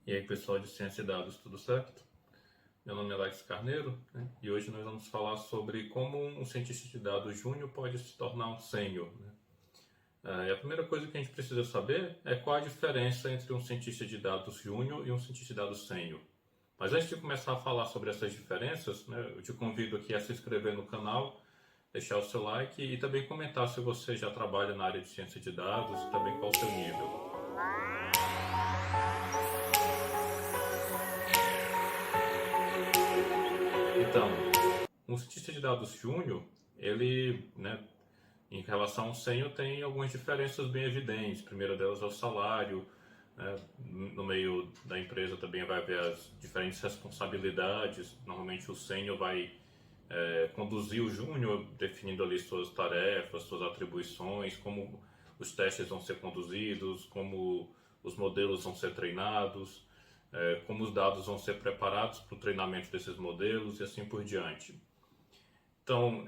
E aí, pessoal de Ciência e Dados, tudo certo? Meu nome é Alex Carneiro, né? E hoje nós vamos falar sobre como um cientista de dados júnior pode se tornar um sênior, né? E a primeira coisa que a gente precisa saber é qual a diferença entre um cientista de dados júnior e um cientista de dados sênior. Mas antes de começar a falar sobre essas diferenças, né, eu te convido aqui a se inscrever no canal, deixar o seu like e também comentar se você já trabalha na área de ciência de dados e também qual o seu nível. Então, um cientista de dados júnior, ele, né, em relação ao sênior, tem algumas diferenças bem evidentes. A primeira delas é o salário, né? No meio da empresa também vai haver as diferentes responsabilidades. Normalmente o sênior vai conduzir o júnior, definindo ali suas tarefas, suas atribuições, como os testes vão ser conduzidos, como os modelos vão ser treinados, como os dados vão ser preparados para o treinamento desses modelos e assim por diante. Então,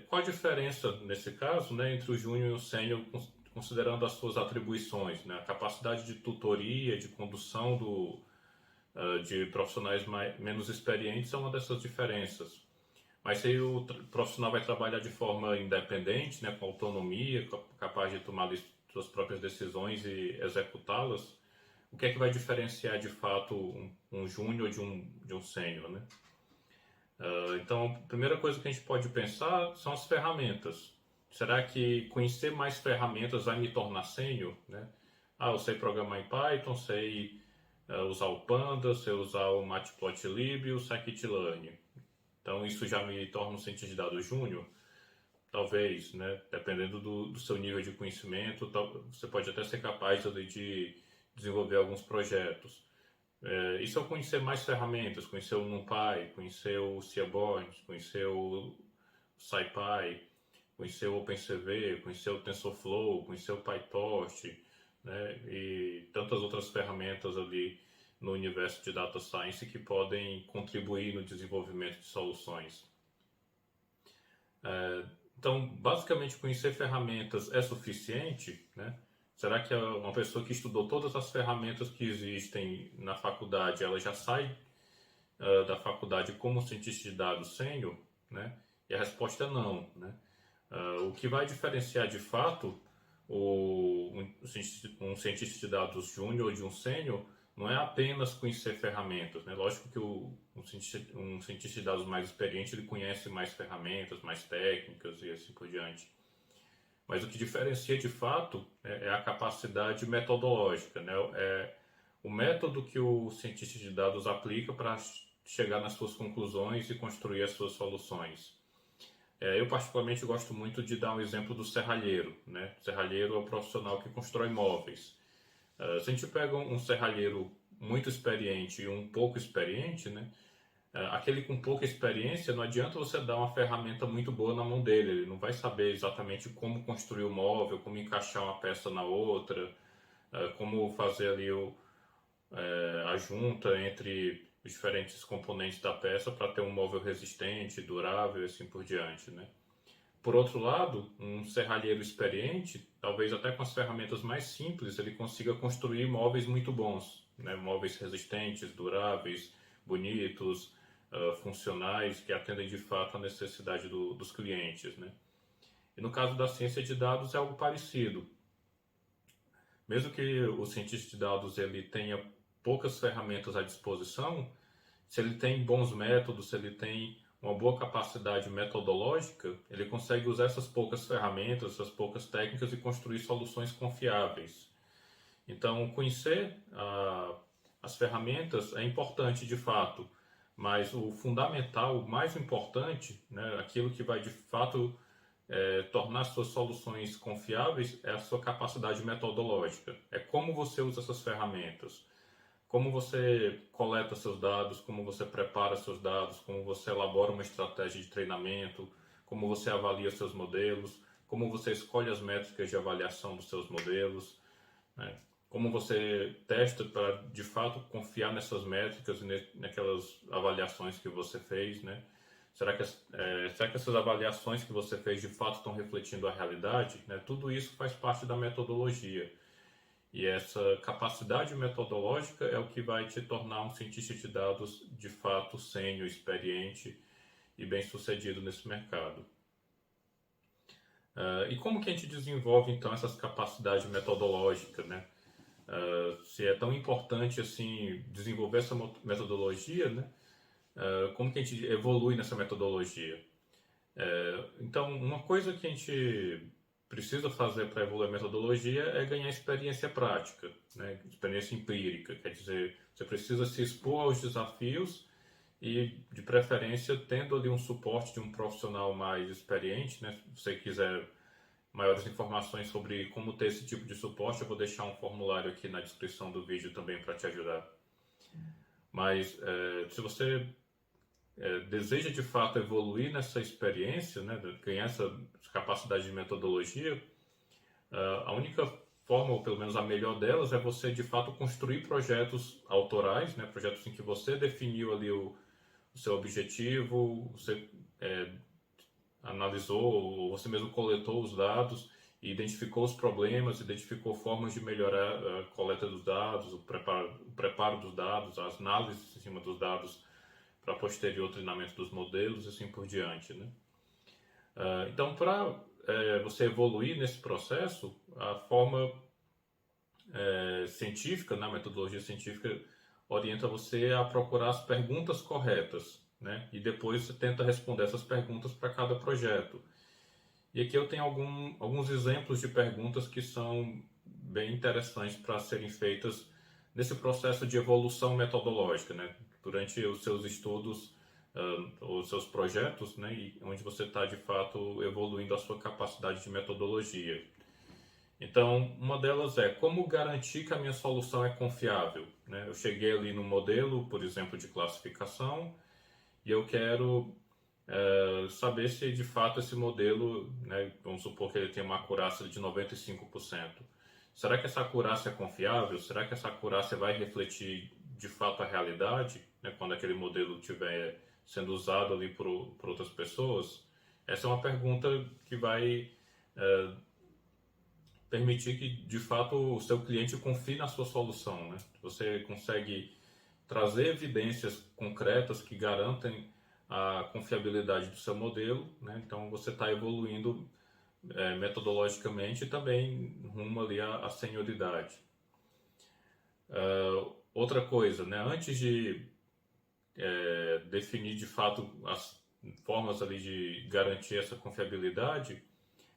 qual a diferença nesse caso, né, entre o júnior e o sênior, considerando as suas atribuições, né? A capacidade de tutoria, de condução de profissionais menos experientes é uma dessas diferenças. Mas se o profissional vai trabalhar de forma independente, né, com autonomia, capaz de tomar suas próprias decisões e executá-las, o que é que vai diferenciar de fato um júnior de um sênior, né? Então, a primeira coisa que a gente pode pensar são as ferramentas. Será que conhecer mais ferramentas vai me tornar sênior, né? Eu sei programar em Python, sei usar o Panda, sei usar o Matplotlib e o Scikit-learn. Então, isso já me torna um cientista de dados júnior? Talvez, né? Dependendo do seu nível de conhecimento, você pode até ser capaz ali, de desenvolver alguns projetos. E se eu conhecer mais ferramentas, conhecer o NumPy, conhecer o Seaborn, conhecer o SciPy, conhecer o OpenCV, conhecer o TensorFlow, conhecer o PyTorch, né, e tantas outras ferramentas ali no universo de Data Science que podem contribuir no desenvolvimento de soluções. Então, basicamente, conhecer ferramentas é suficiente, né? Será que uma pessoa que estudou todas as ferramentas que existem na faculdade, ela já sai da faculdade como cientista de dados sênior, né? E a resposta é não, né? O que vai diferenciar de fato um cientista de dados júnior de um sênior não é apenas conhecer ferramentas, né? Lógico que um cientista de dados mais experiente ele conhece mais ferramentas, mais técnicas e assim por diante. Mas o que diferencia de fato é a capacidade metodológica, né? É o método que o cientista de dados aplica para chegar nas suas conclusões e construir as suas soluções. Eu particularmente gosto muito de dar um exemplo do serralheiro, né? O serralheiro é o profissional que constrói móveis. Se a gente pega um serralheiro muito experiente e um pouco experiente, né? Aquele com pouca experiência, não adianta você dar uma ferramenta muito boa na mão dele, ele não vai saber exatamente como construir o móvel, como encaixar uma peça na outra, como fazer ali a junta entre os diferentes componentes da peça para ter um móvel resistente, durável e assim por diante, né? Por outro lado, um serralheiro experiente, talvez até com as ferramentas mais simples, ele consiga construir móveis muito bons, né? Móveis resistentes, duráveis, bonitos, funcionais, que atendem de fato a necessidade dos clientes, né? E no caso da ciência de dados é algo parecido. Mesmo que o cientista de dados ele tenha poucas ferramentas à disposição, se ele tem bons métodos, se ele tem uma boa capacidade metodológica, ele consegue usar essas poucas ferramentas, essas poucas técnicas e construir soluções confiáveis. Então, conhecer as ferramentas é importante de fato, mas o fundamental, o mais importante, né, aquilo que vai de fato tornar suas soluções confiáveis é a sua capacidade metodológica. É como você usa essas ferramentas, como você coleta seus dados, como você prepara seus dados, como você elabora uma estratégia de treinamento, como você avalia seus modelos, como você escolhe as métricas de avaliação dos seus modelos, né? Como você testa para de fato confiar nessas métricas e naquelas avaliações que você fez, né? Será que essas avaliações que você fez de fato estão refletindo a realidade? Né? Tudo isso faz parte da metodologia. E essa capacidade metodológica é o que vai te tornar um cientista de dados de fato sênior, experiente e bem-sucedido nesse mercado. E como que a gente desenvolve então essas capacidades metodológicas, né? Se é tão importante assim desenvolver essa metodologia, né? Como que a gente evolui nessa metodologia? Então, uma coisa que a gente precisa fazer para evoluir a metodologia é ganhar experiência prática, né? Experiência empírica, quer dizer, você precisa se expor aos desafios e, de preferência, tendo ali um suporte de um profissional mais experiente, né? Se você quiser maiores informações sobre como ter esse tipo de suporte, eu vou deixar um formulário aqui na descrição do vídeo também para te ajudar. Mas se você deseja de fato evoluir nessa experiência, né, ganhar essa capacidade de metodologia, a única forma, ou pelo menos a melhor delas, é você de fato construir projetos autorais, né, projetos em que você definiu ali o seu objetivo, você analisou, ou você mesmo coletou os dados e identificou os problemas, identificou formas de melhorar a coleta dos dados, o preparo dos dados, as análises em cima dos dados para posterior treinamento dos modelos e assim por diante, né? Então, para você evoluir nesse processo, a forma científica, na metodologia científica, orienta você a procurar as perguntas corretas, né? E depois você tenta responder essas perguntas para cada projeto. E aqui eu tenho alguns exemplos de perguntas que são bem interessantes para serem feitas nesse processo de evolução metodológica, né? Durante os seus estudos, os seus projetos, né? E onde você está de fato evoluindo a sua capacidade de metodologia. Então, uma delas é como garantir que a minha solução é confiável, né? Eu cheguei ali no modelo, por exemplo, de classificação, e eu quero saber se de fato esse modelo, né, vamos supor que ele tem uma acurácia de 95%. Será que essa acurácia é confiável? Será que essa acurácia vai refletir de fato a realidade, né, quando aquele modelo estiver sendo usado ali por outras pessoas? Essa é uma pergunta que vai permitir que de fato o seu cliente confie na sua solução, né? Você consegue trazer evidências concretas que garantem a confiabilidade do seu modelo, né? Então você está evoluindo metodologicamente e também rumo ali à senioridade. Outra coisa, né? Antes de definir de fato as formas ali de garantir essa confiabilidade,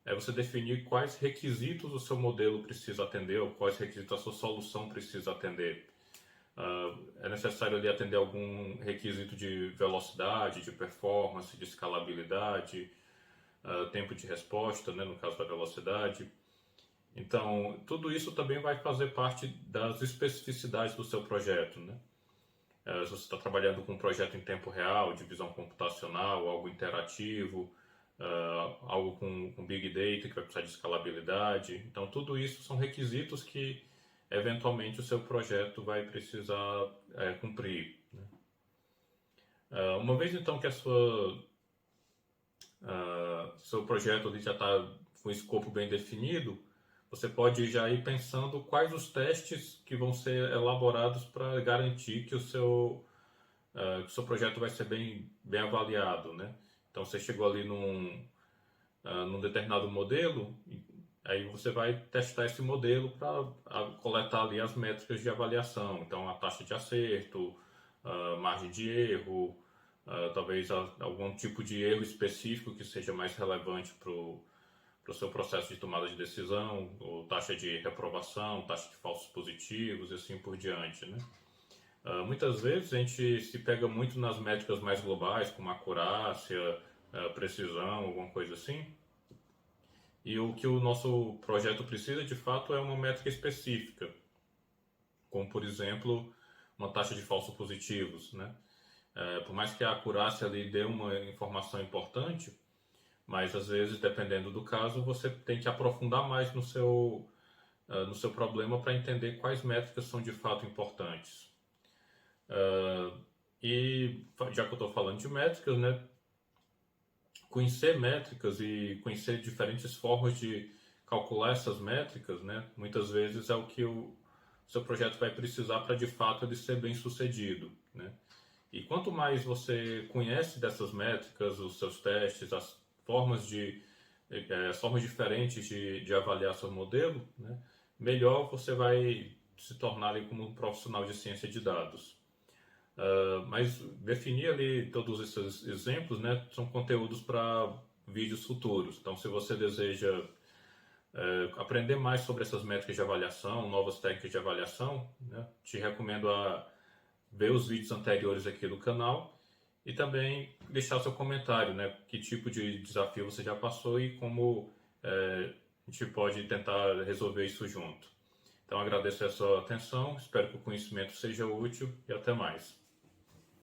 é você definir quais requisitos o seu modelo precisa atender ou quais requisitos a sua solução precisa atender. É necessário ali atender algum requisito de velocidade, de performance, de escalabilidade, tempo de resposta, né, no caso da velocidade. Então, tudo isso também vai fazer parte das especificidades do seu projeto, né? Se você está trabalhando com um projeto em tempo real, de visão computacional, algo interativo, algo com Big Data que vai precisar de escalabilidade. Então, tudo isso são requisitos que eventualmente o seu projeto vai precisar cumprir, né? Uma vez então que seu projeto ali já está com o escopo bem definido, você pode já ir pensando quais os testes que vão ser elaborados para garantir que o seu projeto vai ser bem avaliado, né? Então você chegou ali num determinado modelo, aí você vai testar esse modelo para coletar ali as métricas de avaliação. Então, a taxa de acerto, a margem de erro, talvez algum tipo de erro específico que seja mais relevante para o seu processo de tomada de decisão, ou taxa de reprovação, taxa de falsos positivos e assim por diante, né? Muitas vezes a gente se pega muito nas métricas mais globais, como acurácia, precisão, alguma coisa assim. E o que o nosso projeto precisa, de fato, é uma métrica específica, como, por exemplo, uma taxa de falsos positivos, né? Por mais que a acurácia ali dê uma informação importante, mas às vezes, dependendo do caso, você tem que aprofundar mais no seu problema para entender quais métricas são de fato importantes. E já que eu estou falando de métricas, né? Conhecer métricas e conhecer diferentes formas de calcular essas métricas, né, muitas vezes é o que o seu projeto vai precisar para de fato ele ser bem sucedido, né? E quanto mais você conhece dessas métricas, os seus testes, as formas diferentes de avaliar seu modelo, né, melhor você vai se tornar ali como um profissional de ciência de dados. Mas definir ali todos esses exemplos, né, são conteúdos para vídeos futuros. Então, se você deseja aprender mais sobre essas métricas de avaliação, novas técnicas de avaliação, né, te recomendo a ver os vídeos anteriores aqui do canal e também deixar seu comentário, né, que tipo de desafio você já passou e como a gente pode tentar resolver isso junto. Então, agradeço a sua atenção, espero que o conhecimento seja útil e até mais.